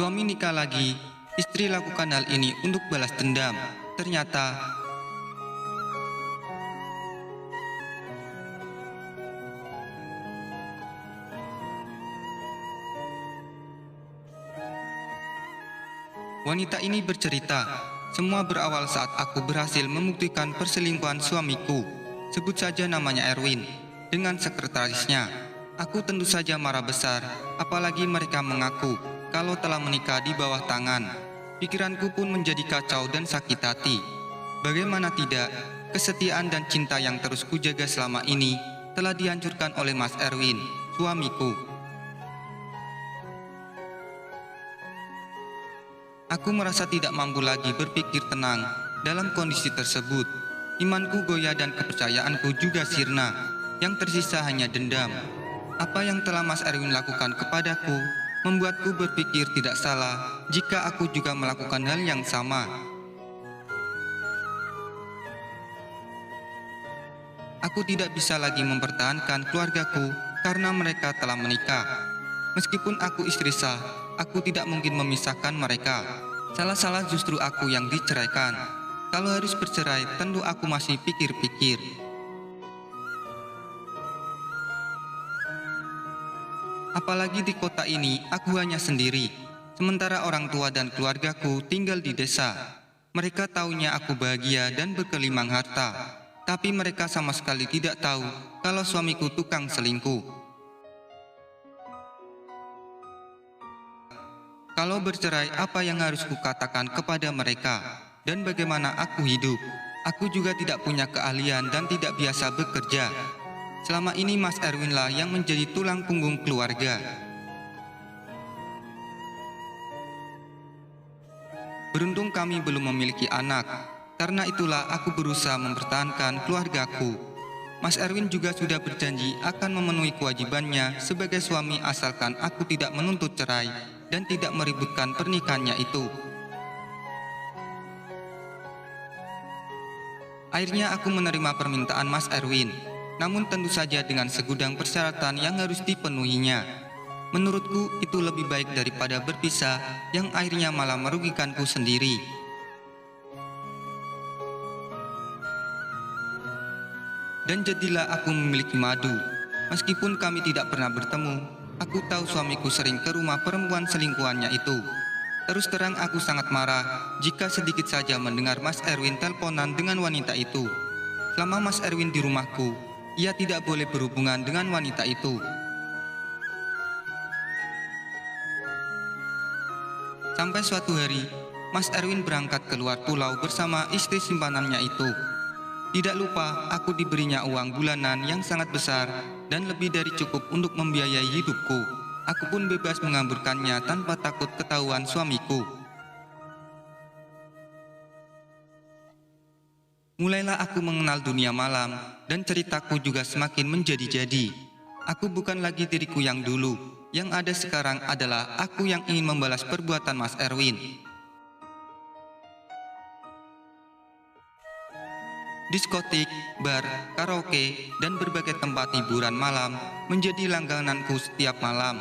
Suami nikah lagi, istri lakukan hal ini untuk balas dendam. Ternyata wanita ini bercerita, semua berawal saat aku berhasil membuktikan perselingkuhan suamiku. Sebut saja namanya Erwin, dengan sekretarisnya. Aku tentu saja marah besar, apalagi mereka mengaku kalau telah menikah di bawah tangan. Pikiranku pun menjadi kacau dan sakit hati. Bagaimana tidak, kesetiaan dan cinta yang terus kujaga selama ini telah dihancurkan oleh Mas Erwin, suamiku. Aku merasa tidak mampu lagi berpikir tenang dalam kondisi tersebut. Imanku goyah dan kepercayaanku juga sirna. Yang tersisa hanya dendam. Apa yang telah Mas Erwin lakukan kepadaku membuatku berpikir tidak salah jika aku juga melakukan hal yang sama. Aku tidak bisa lagi mempertahankan keluargaku karena mereka telah menikah. Meskipun aku istri sah, aku tidak mungkin memisahkan mereka. Salah-salah justru aku yang diceraikan. Kalau harus bercerai, tentu aku masih pikir-pikir. Apalagi di kota ini, aku hanya sendiri. Sementara orang tua dan keluargaku tinggal di desa. Mereka taunya aku bahagia dan berkelimang harta. Tapi mereka sama sekali tidak tahu kalau suamiku tukang selingkuh. Kalau bercerai, apa yang harus kukatakan kepada mereka? Dan bagaimana aku hidup? Aku juga tidak punya keahlian dan tidak biasa bekerja. Selama ini Mas Erwin lah yang menjadi tulang punggung keluarga. Beruntung kami belum memiliki anak. Karena itulah aku berusaha mempertahankan keluargaku. Mas Erwin juga sudah berjanji akan memenuhi kewajibannya sebagai suami asalkan aku tidak menuntut cerai dan tidak meributkan pernikahannya itu. Akhirnya aku menerima permintaan Mas Erwin, namun tentu saja dengan segudang persyaratan yang harus dipenuhinya. Menurutku itu lebih baik daripada berpisah yang akhirnya malah merugikanku sendiri. Dan jadilah aku memiliki Madu. Meskipun kami tidak pernah bertemu, aku tahu suamiku sering ke rumah perempuan selingkuhannya itu. Terus terang aku sangat marah jika sedikit saja mendengar Mas Erwin teleponan dengan wanita itu. Selama Mas Erwin di rumahku, ia tidak boleh berhubungan dengan wanita itu. Sampai suatu hari, Mas Erwin berangkat keluar pulau bersama istri simpanannya itu. Tidak lupa, aku diberinya uang bulanan yang sangat besar dan lebih dari cukup untuk membiayai hidupku. Aku pun bebas mengamburkannya tanpa takut ketahuan suamiku. Mulailah aku mengenal dunia malam dan ceritaku juga semakin menjadi-jadi. Aku bukan lagi diriku yang dulu. Yang ada sekarang adalah aku yang ingin membalas perbuatan Mas Erwin. Diskotik, bar, karaoke, dan berbagai tempat hiburan malam menjadi langgananku setiap malam.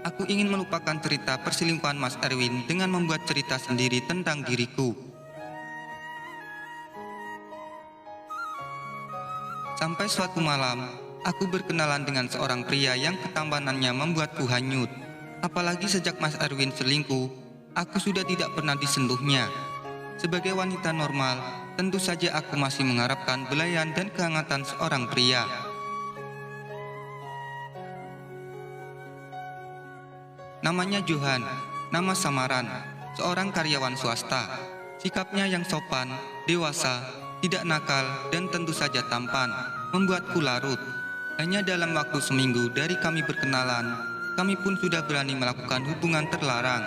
Aku ingin melupakan cerita perselingkuhan Mas Erwin dengan membuat cerita sendiri tentang diriku. Sampai suatu malam, aku berkenalan dengan seorang pria yang ketampanannya membuatku hanyut. Apalagi sejak Mas Erwin selingkuh, aku sudah tidak pernah disentuhnya. Sebagai wanita normal, tentu saja aku masih mengharapkan belayan dan kehangatan seorang pria. Namanya Johan, nama samaran, seorang karyawan swasta. Sikapnya yang sopan, dewasa, tidak nakal, dan tentu saja tampan, membuatku larut. Hanya dalam waktu seminggu dari kami berkenalan, kami pun sudah berani melakukan hubungan terlarang.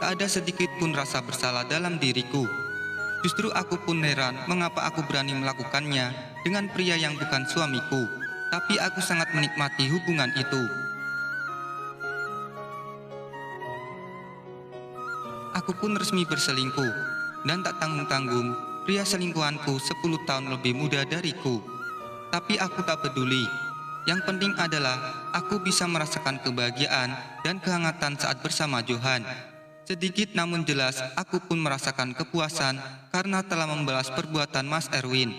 Tak ada sedikit pun rasa bersalah dalam diriku. Justru aku pun heran mengapa aku berani melakukannya dengan pria yang bukan suamiku. Tapi aku sangat menikmati hubungan itu. Aku pun resmi berselingkuh. Dan tak tanggung-tanggung, pria selingkuhanku 10 tahun lebih muda dariku. Tapi aku tak peduli. Yang penting adalah aku bisa merasakan kebahagiaan dan kehangatan saat bersama Johan. Sedikit namun jelas aku pun merasakan kepuasan karena telah membalas perbuatan Mas Erwin.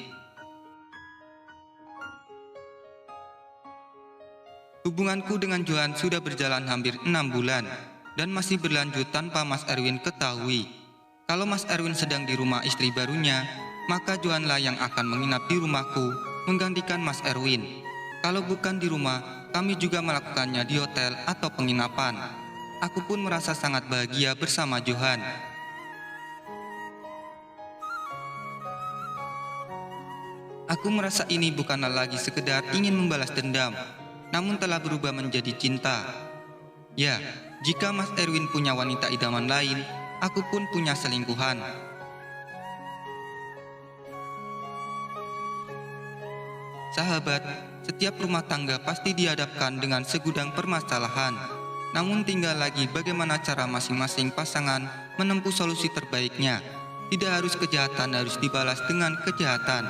Hubunganku dengan Johan sudah berjalan hampir 6 bulan dan masih berlanjut tanpa Mas Erwin ketahui. Kalau Mas Erwin sedang di rumah istri barunya, maka Johanlah yang akan menginap di rumahku menggantikan Mas Erwin. Kalau bukan di rumah, kami juga melakukannya di hotel atau penginapan. Aku pun merasa sangat bahagia bersama Johan. Aku merasa ini bukanlah lagi sekedar ingin membalas dendam, namun telah berubah menjadi cinta. Ya, jika Mas Erwin punya wanita idaman lain, aku pun punya selingkuhan. Sahabat, setiap rumah tangga pasti dihadapkan dengan segudang permasalahan. Namun tinggal lagi bagaimana cara masing-masing pasangan menempuh solusi terbaiknya. Tidak harus kejahatan harus dibalas dengan kejahatan.